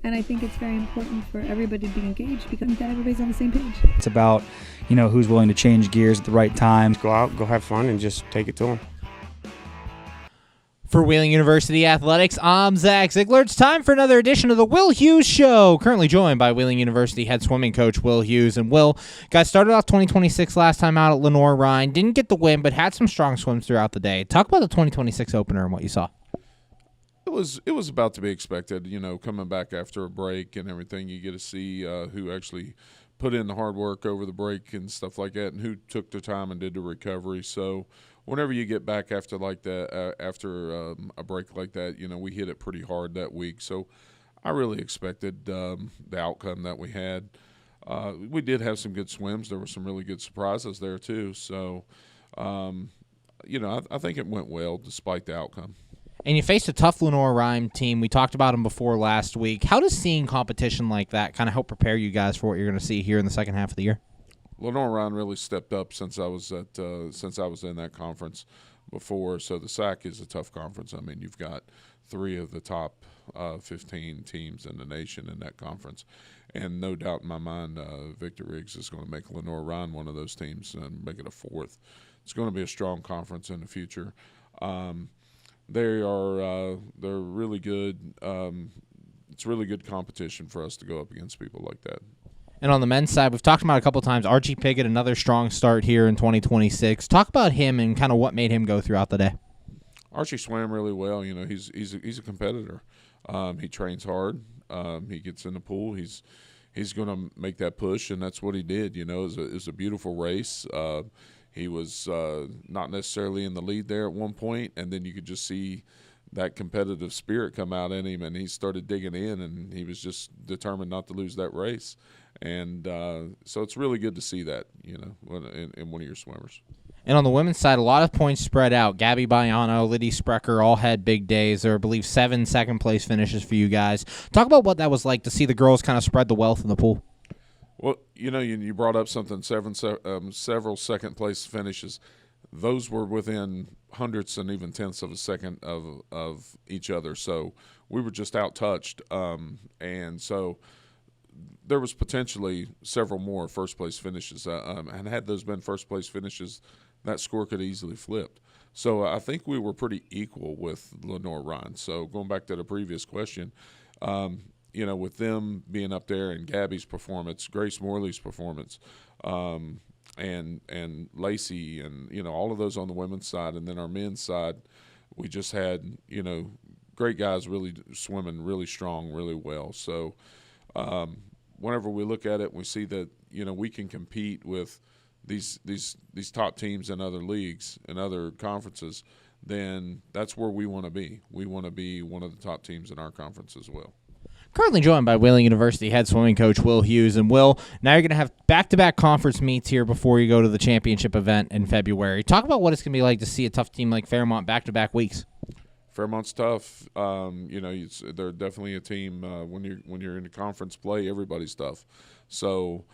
And I think it's very important for everybody to be engaged because that everybody's on the same page. It's about, who's willing to change gears at the right time. Go out, go have fun, and just take it to them. For Wheeling University Athletics, I'm Zach Ziegler. It's time for another edition of the Will Hughes Show. Currently joined by Wheeling University head swimming coach Will Hughes. And Will, guys, started off 2026 last time out at Lenoir-Rhyne. Didn't get the win, but had some strong swims throughout the day. Talk about the 2026 opener and what you saw. It was about to be expected, coming back after a break and everything. You get to see who actually put in the hard work over the break and stuff like that, and who took the time and did the recovery. So whenever you get back after like that, after a break like that, we hit it pretty hard that week. So I really expected the outcome that we had. We did have some good swims. There were some really good surprises there too. So, I think it went well despite the outcome. And you faced a tough Lenoir-Rhyne team. We talked about them before last week. How does seeing competition like that kind of help prepare you guys for what you're going to see here in the second half of the year? Lenoir-Rhyne really stepped up since I was in that conference before. So the SAC is a tough conference. I mean, you've got 3 of the top 15 teams in the nation in that conference, and no doubt in my mind, Victor Riggs is going to make Lenoir-Rhyne one of those teams and make it a 4th. It's going to be a strong conference in the future. They're really good. It's really good competition for us to go up against people like that. And on the men's side, we've talked about it a couple of times. Archie Piggott, another strong start here in 2026. Talk about him and kind of what made him go throughout the day. Archie swam really well. He's a competitor. He trains hard. He gets in the pool. He's going to make that push, and that's what he did. It was a beautiful race. He was not necessarily in the lead there at one point, and then you could just see that competitive spirit come out in him, and he started digging in, and he was just determined not to lose that race. And so it's really good to see that, in one of your swimmers. And on the women's side, a lot of points spread out. Gabby Baiano, Liddy Sprecher all had big days. There were, I believe, 7 second-place finishes for you guys. Talk about what that was like to see the girls kind of spread the wealth in the pool. Well, you brought up something, several second-place finishes. Those were within hundredths and even tenths of a second of each other. So we were just out-touched. And so there was potentially several more first-place finishes. And had those been first-place finishes, that score could easily flipped. So I think we were pretty equal with Lenoir-Rhyne. So going back to the previous question, with them being up there and Gabby's performance, Grace Morley's performance, and Lacey and, all of those on the women's side. And then our men's side, we just had, great guys really swimming really strong, really well. So whenever we look at it, we see that, we can compete with these top teams in other leagues and other conferences, then that's where we want to be. We want to be one of the top teams in our conference as well. Currently joined by Wheeling University head swimming coach Will Hughes. And Will, now you're going to have back-to-back conference meets here before you go to the championship event in February. Talk about what it's going to be like to see a tough team like Fairmont back-to-back weeks. Fairmont's tough. They're definitely a team. When you're in the conference play, everybody's tough. So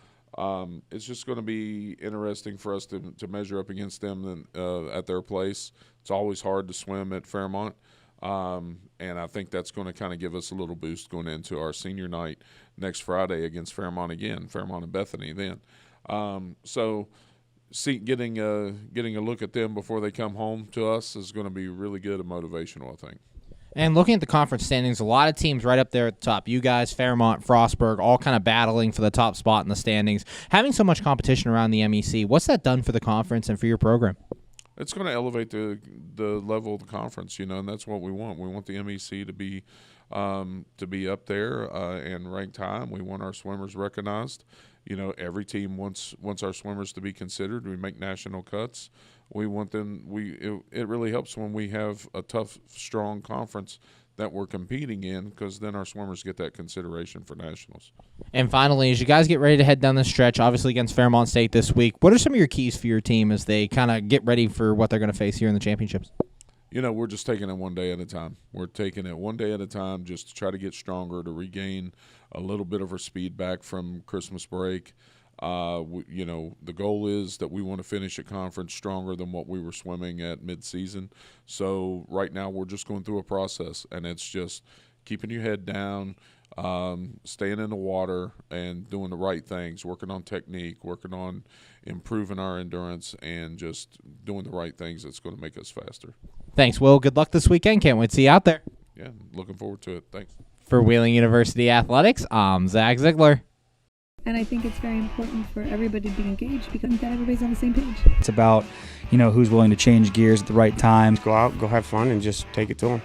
it's just going to be interesting for us to measure up against them at their place. It's always hard to swim at Fairmont. And I think that's going to kind of give us a little boost going into our senior night next Friday against Fairmont again, Fairmont and Bethany then. So getting a look at them before they come home to us is going to be really good and motivational, I think. And looking at the conference standings, a lot of teams right up there at the top. You guys, Fairmont, Frostburg, all kind of battling for the top spot in the standings. Having so much competition around the MEC, what's that done for the conference and for your program? It's going to elevate the level of the conference, and that's what we want. We want the MEC to be up there and ranked high. We want our swimmers recognized. Every team wants our swimmers to be considered. We make national cuts. We want them. It really helps when we have a tough, strong conference that we're competing in, because then our swimmers get that consideration for nationals. And finally, as you guys get ready to head down the stretch, obviously against Fairmont State this week, what are some of your keys for your team as they kind of get ready for what they're going to face here in the championships? We're just taking it one day at a time. We're taking it one day at a time just to try to get stronger, to regain a little bit of our speed back from Christmas break. The goal is that we want to finish a conference stronger than what we were swimming at mid-season. So right now we're just going through a process, and it's just keeping your head down, staying in the water and doing the right things, working on technique, working on improving our endurance, and just doing the right things that's going to make us faster. Thanks, Will. Good luck this weekend. Can't wait to see you out there. Yeah, looking forward to it. Thanks. For Wheeling University Athletics, I'm Zach Ziegler. And I think it's very important for everybody to be engaged because that everybody's on the same page. It's about, who's willing to change gears at the right time. Go out, go have fun, and just take it to them.